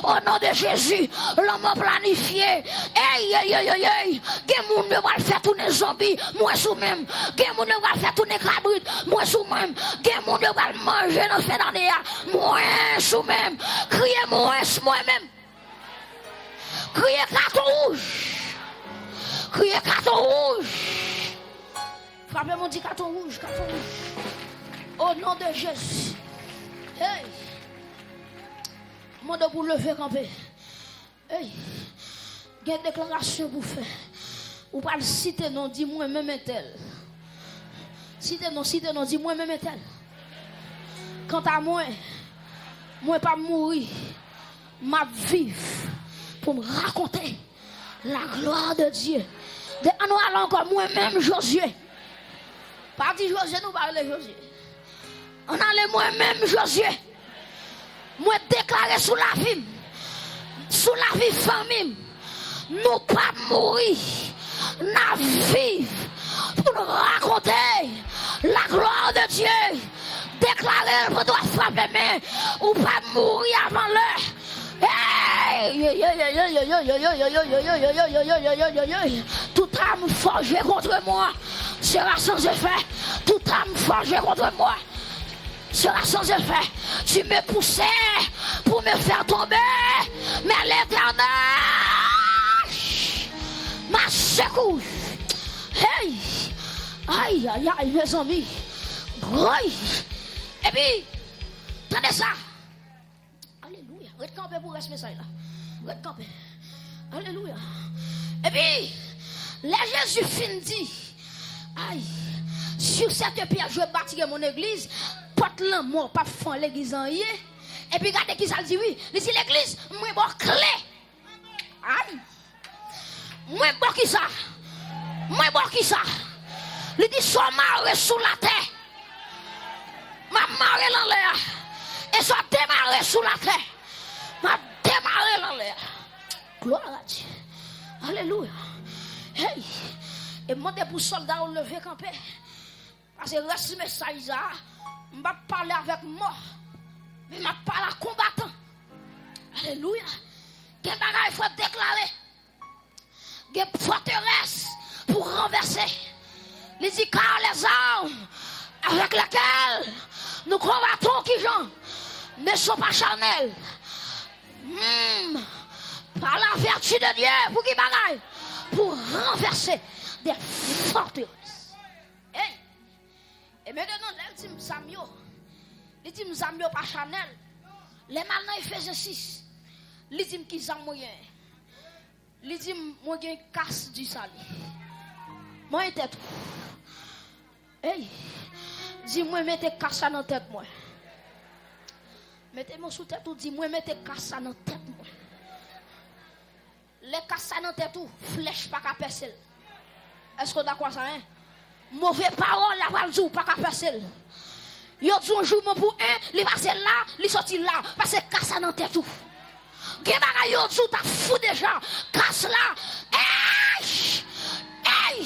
Au nom de Jésus, la mort planifiée. Hey, hey, hey, hey, hey. Quel monde va faire tourner zombie, moi sous même. Quel monde va faire tourner cabrit, moi sous même. Quel monde va manger dans cette année, moi sous même. Criez moi-même. Criez carton rouge. Criez carton rouge. Frappez mon dit carton rouge, carton rouge. Au nom de Jésus. Hey. Mon pour lever camper. Hey. Il y a une déclaration pour faire. Ou pas le citer non, dis-moi même tel. Citer non, dis-moi même tel. Quant à moi pas mourir, m'a vivre pour me raconter la gloire de Dieu. De nous allons encore moi-même Josué. Pas dit Josué, nous parlons Josué. On allait moi-même Josué. Moi déclarer sous la vie famille, nous pas mourir, nous vivre pour nous raconter la gloire de Dieu. Déclarer pour toi frapper main ou pas mourir avant l'heure. Toute âme forgée contre moi sera sans effet. Toute âme forgée contre moi sera sans effet. Tu me poussais pour me faire tomber, mais l'Éternel m'a secoué. Hey, aïe, aïe, aïe, mes amis. Oui. Et puis, attendez ça. Alléluia. Recamper pour rester ça là. Recamper. Alléluia. Et puis, là Jésus fin dit, aïe, sur cette pierre, je vais bâtir mon église. Porte l'amour, pas faire l'église en yé. Et puis, regardez qui ça dit oui. Il dit l'église, moi, bon clé. Aïe. Moi, bon qui ça. Moi, bon qui ça. Il dit, soit marre sous la terre. Ma marée dans l'air. Et soit démarré sous la terre. Ma démarré dans l'air. Gloire à Dieu. Alléluia. Hey. Et moi, pour soldats, on lever camper. Parce que reste message là. Je ne vais pas parler avec moi. Mais je vais parler à combattant. Alléluia. Quel bagage il faut déclarer. Quelle forteresse pour renverser. Les dit car les armes avec lesquelles nous combattons qui gens ne sont pas charnels. Par la vertu de Dieu, pour qui bagaille? Pour renverser des forteresses. Hey. Et maintenant, les dit Samio. Les dit Samio pas charnel. Les malins ils faisaient 6. Les dit qui sont moyen. Les dit moi j'ai casse du sali. Moi et tête. Hey. Dis-moi, mettez casse dans la tête, moi. Mettez-moi sous tête ou dis-moi, mettez casse dans la tête, moi. Les casse dans la tête ou flèche pas qu'à percer. Est-ce que d'accord ça, hein? Mauvais parole, la va le jour, pas qu'à percer. Yo dit un jour, pour un, il va là, il sorti là, parce que casse dans la tête ou. Geba yo dit, t'as fou déjà, casse là. Hey! Hey!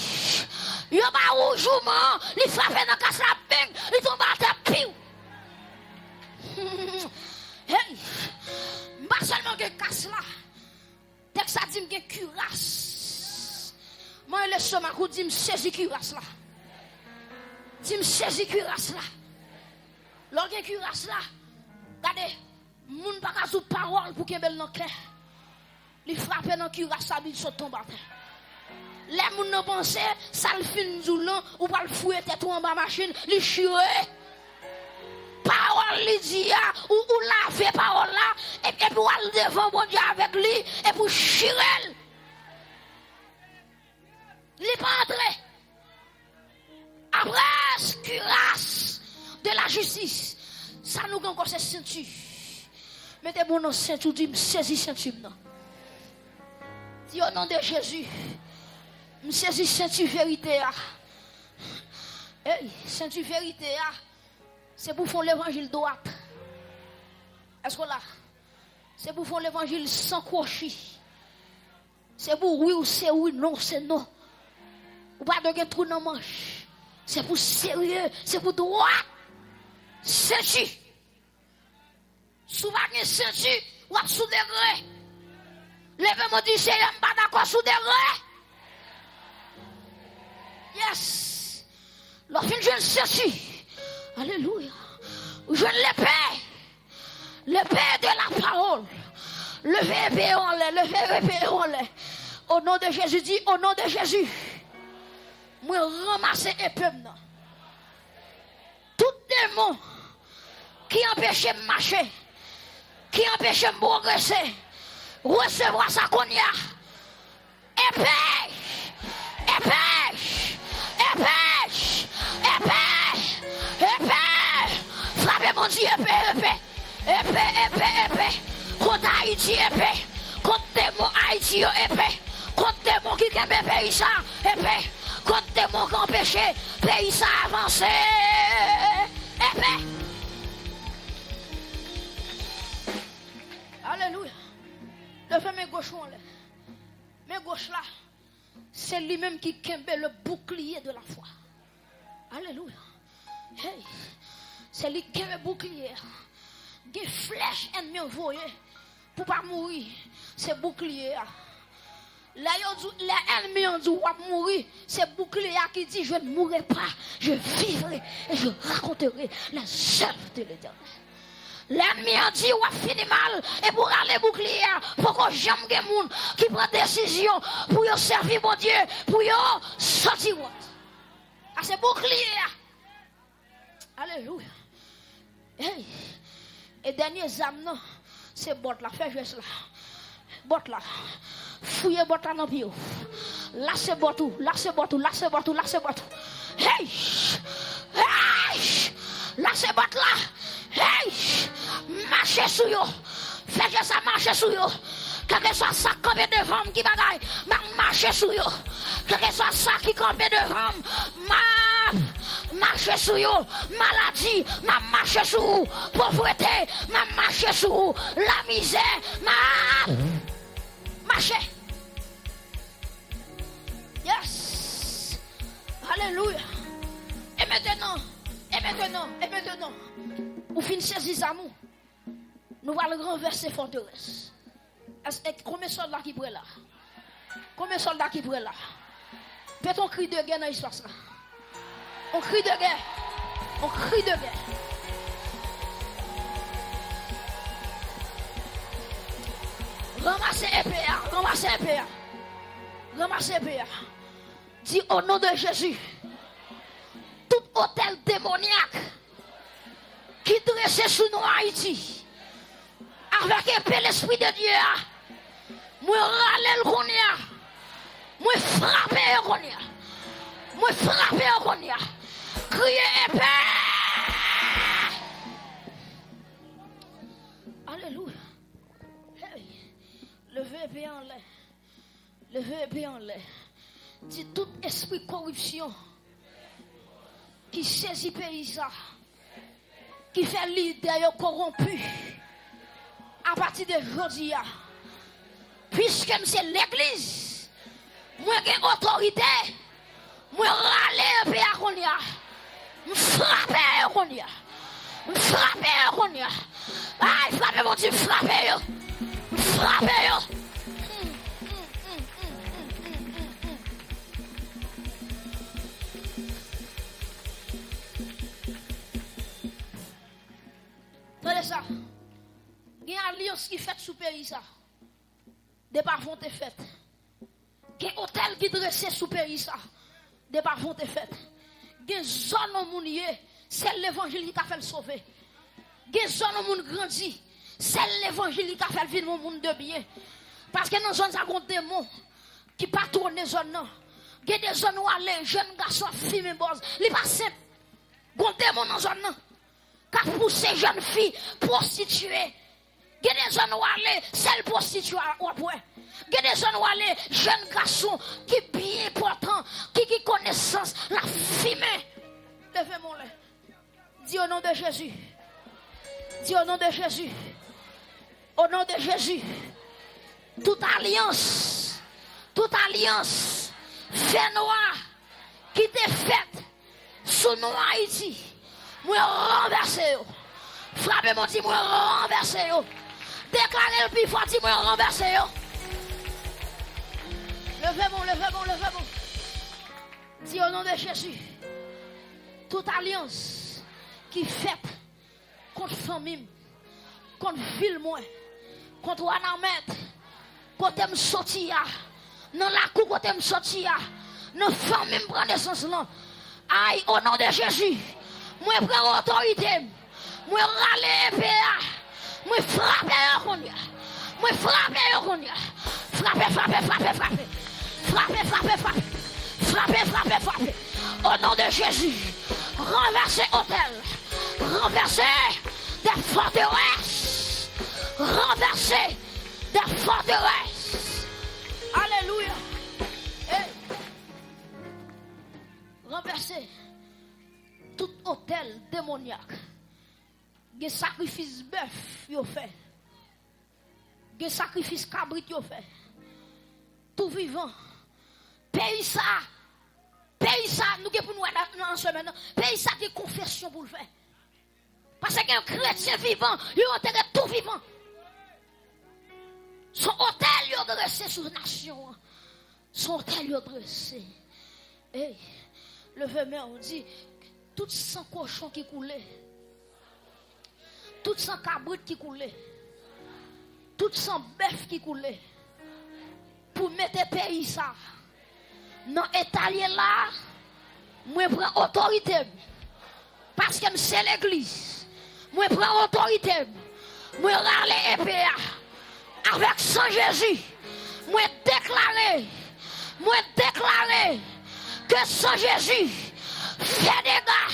Yo ba rougeement, il frappe dans casse la bang, il tombe à terre piou. Hey, pas seulement que casse là. Dès que ça dit que cuirasse. Moi le stomac ou dit me saisi cuirasse là. Dit me saisi cuirasse là. Lorsque cuirasse là, regardez, moun pas ka sou parole pour qu'il bel dans cœur. Il frappe dans cuirasse ça, il saute tombe à terre. Les moun nan pense, ça le fin zoulan, ou pas le fouiller tête en bas machine, li chire. Parole li dit, ou laver parole là, et puis ou al devant bon Dieu avec lui, et pour chire. Li pas entré. Après, cuirasse de la justice, ça nous encore cette ceinture. Mettez mon nom ceinture, dit, saisis ceinture. Dis au nom de Jésus, me saisis ceinture vérité. Hey, ceinture vérité, c'est pour faire l'évangile droit. Est-ce que là, c'est pour faire l'évangile sans crochet. C'est pour oui ou c'est oui, non c'est non. Ou pas de trou dans manche. C'est pour sérieux, c'est pour droit. Ceinture. Souvent une ceinture, ou sous degré. Levez-moi dit, c'est pas d'accord sous degré. Yes. Lorsqu'une jeune ceinture. Alléluia. Je l'épée. L'épée de la parole. Levez épée en l'air, levez épée en l'air. Au nom de Jésus, dit au nom de Jésus. Moi ramasser épée. Tout démon qui empêche de marcher, qui empêche de progresser, recevoir sa cognac. Épée, épée, épée, épée, épée. Frappez mon Dieu, épée, épée. Contre Haïti, épée. Contre démon Haïti, épée. Contre démon qui aime le pays, ça, épée. Contre démon qui empêche le pays, ça avancer. Épée. Alléluia. Levez mes gauches en l'air. Mes gauches là, c'est lui-même qui kembe le bouclier de la foi. Alléluia. Hey, c'est lui qui kembe le bouclier. Des flèches ennemies envoyées pour pas mourir. C'est bouclier. Là, l'ennemi ont dit va mourir. C'est bouclier qui dit je ne mourrai pas, je vivrai et je raconterai la œuvre de l'Éternel. L'ennemi a dit, ou a fini mal, et pour aller bouclier, pour que j'aime des gens qui prennent décision pour y servir mon Dieu, pour y sortir. Ah, c'est bouclier. Alléluia. Hey. Et dernier âme, c'est bot là, fais geste là. Bot là. Fouillez bot là dans le pied. Là c'est bot tout, là c'est bot tout, là c'est bot tout, là c'est bot tout. Hey! Hey! Là c'est bot là. Hey! Marchez sur yo. Faites que ça marche sur yo. Quel que soit ça combien de femmes qui bagaille, marchez sur yo. Quel que soit ça qui combien de femmes, marchez sur yo. Maladie, marchez sur vous. Pauvreté, marchez sur vous. La misère, marchez. Yes. Alléluia. Et maintenant, vous finissez ces amours. Nous allons renverser forteresse. Combien de soldats qui prennent là? Combien de soldats qui prennent là? Faites un cri de guerre dans l'espace là. On crie de guerre. On crie de guerre. Ramassez épée. Ramassez épée. Ramassez épée. Dis au nom de Jésus. Tout hôtel démoniaque qui dressait sous nous Haïti. Avec épée l'esprit de Dieu. Moi râler le konya. Moi frapper le konya. Moi frapper le konya. Crier épée. Alléluia. Hey. Levez épée en l'air. Levez épée en l'air. Dis tout esprit de corruption qui saisit pays ça, qui fait leader corrompu à partir de aujourd'hui. Puisque c'est l'église, moi j'ai autorité, moi râler un peu à Konya, me frapper à Konya, me frapper à Konya. Ah, frappez mon Dieu, frappez, frappez. Regardez ça. Il y a une alliance qui fait sous pays ça. Des parfums te fait. Il y a une hôtel qui dressé sous pays ça. Des parfums te fait. Des zones où mounier, c'est l'évangile qui a fait le sauver. Des zones où moun grandi, c'est l'évangile qui a fait vivre mon monde de bien. Parce que dans zone ça gon démon qui pas tourner zone non. Il y a des zones où les jeunes garçons filles boss, li pas simple. Gon démon dans zone non. Qu'a pousser jeunes filles prostituées. Il y a des zones où aller celles prostituées au point. Il y a des zones où aller jeunes garçons qui bien important, qui connaissance la fumée. Levez mon lait. Dis au nom de Jésus. Dis au nom de Jésus. Au nom de Jésus. Toute alliance fait noir qui t'est faite sous nous Haïti, moi renverser. Frappez mon dit moi renverser. Déclarez le plus fort, dit moi renverser. Levez-moi. Dis au nom de Jésus. Toute alliance qui fait contre famille, contre ville moi, contre Wanamet, côté me sortir, dans la cour côté me sortir, dans famille me prendre naissance là. Aïe au nom de Jésus, moi prends autorité, moi râler PA, moi frapper konya, moi frapper konya, frapper. Au nom de Jésus, renverser hôtel, renverser des forteresses, renverser des forteresses. Alléluia. Hey. Renverser tout hôtel démoniaque. Des sacrifices bœuf yo fait. Des sacrifices cabrit yo fait. Tout vivant. Pays ça, nous pour nous en semaine. Pays ça qui confession pour le faire. Parce qu'un chrétien vivant, il est tout vivant. Son hôtel est dressé sur la nation. Son hôtel est dressé. Hey, le verre on dit, tout sang cochon qui coulait, tout sang cabrit qui coulait, tout sang bœuf qui coulait, pour mettre pays ça. Dans l'état là, moi prends autorité. Parce que c'est l'église. Moi prends autorité. Moi râle épée. Avec sang Jésus. Moi déclarer que sang Jésus fait des gars.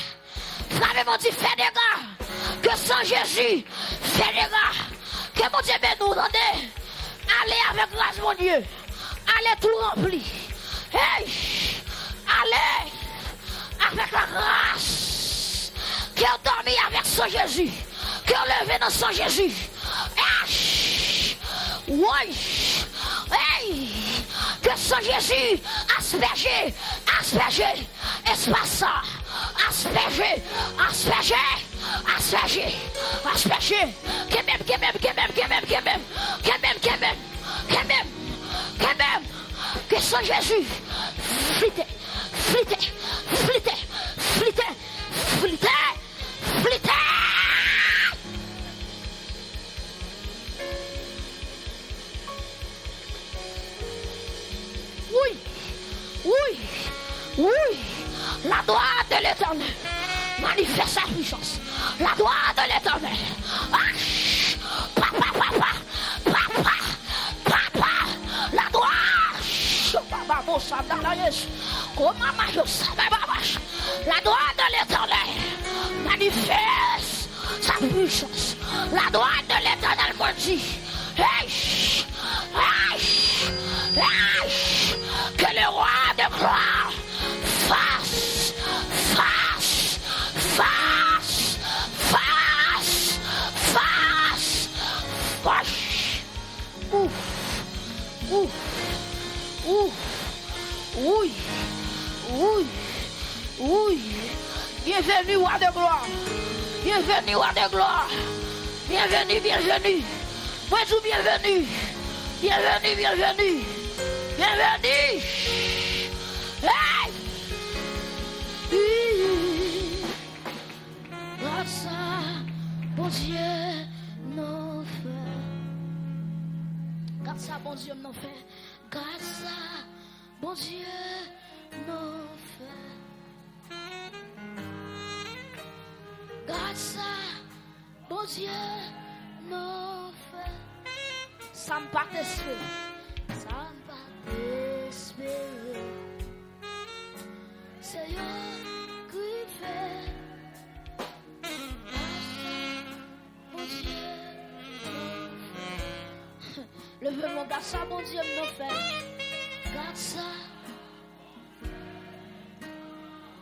Frappez-moi dit fait des gars. Que sang Jésus fait des gars. Que mon Dieu nous entendez. Allez avec grâce mon Dieu. Allez tout rempli. Hey, allez avec la grâce qui a dormi avec son Jésus, qui a levé dans son Jésus. Oui, hey, que son Jésus asperger, espace, asperger, que son Jésus flitté. Oui, la droite de l'Éternel manifeste sa puissance. La droite de l'Éternel. Papa. La droite. La droite de l'Éternel manifeste sa puissance. La droite de l'Éternel me dit, que le roi de gloire fasse. Oui. Bienvenue, roi de gloire. Bienvenue. Moi, je bienvenue. Hey! Grâce à bon Dieu, non fait. Grâce à bon Dieu, non fait. Grâce à bon bon Dieu m'en fait. Garde ça, bon Dieu m'en fait. Ça me pas t'espérer. Ça me pas t'espérer. C'est eux qui fait. Bon Dieu m'en fait. Levez mon gars, ça, bon Dieu m'en fait. Garde ça.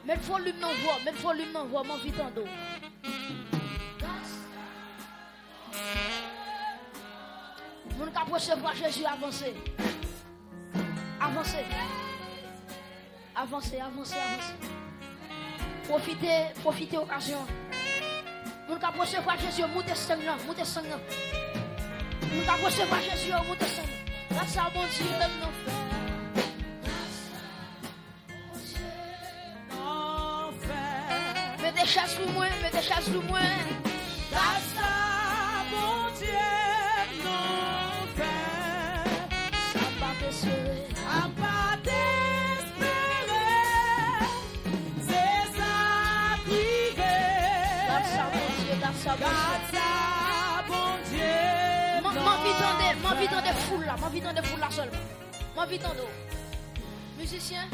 Mets le volume dans voix, mets le volume dans voix, mon vite en dos. Mon cas pour recevoir Jésus, avancez. Avancez. Avancez, avancez, avancez. Profitez occasion. Mon cas pour recevoir Jésus, montez sang, montez sang. Mon cas pour recevoir Jésus, montez sang. Grâce à mon Dieu, non fait. Mettez chasse pour moi, mettez chasse pour moi. Grâce à mon Dieu, non fait. Ça va t'espérer. À pas t'espérer. C'est ça privé. Grâce à mon Dieu, grâce à mon Dieu. Grâce à mon Dieu. M'envie dans des foules là, m'envie dans des foules là seulement. M'envie dans d'eau. Musicien.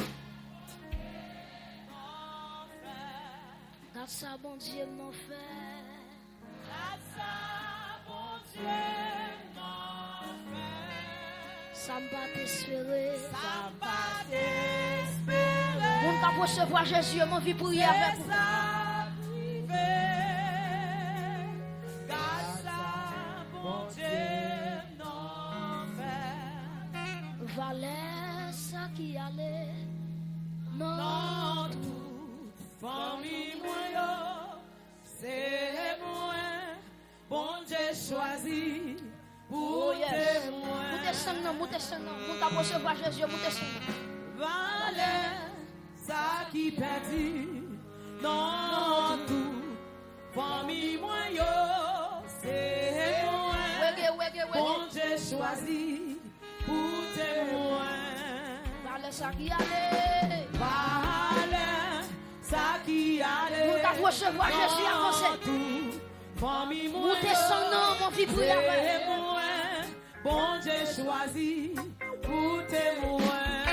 Grâce à mon Dieu, mon frère. Grâce à mon Dieu, non fait. Ça me va t'espérer. Ça va t'espérer. Mon cap recevoir Jésus, mon vie prier avec vous. Grâce à mon Dieu, non fait. Valais ça qui allait. Non, tout. Famille moi, c'est moi. Bon Dieu choisi pour témoin. Moutez sang, moutez sang. Mon cap recevoir Jésus, moutez sang. Valais, ça qui perdit. Non, tout. Famille moi, c'est moi. Bon Dieu choisi pour témoin. Valais ça qui allait. Valais, ça qui allait. Mon cap recevoir Jésus, avancez. Famille moi, Moutez sang, non, mon vie prier avec. bon Dieu choisi pour témoin.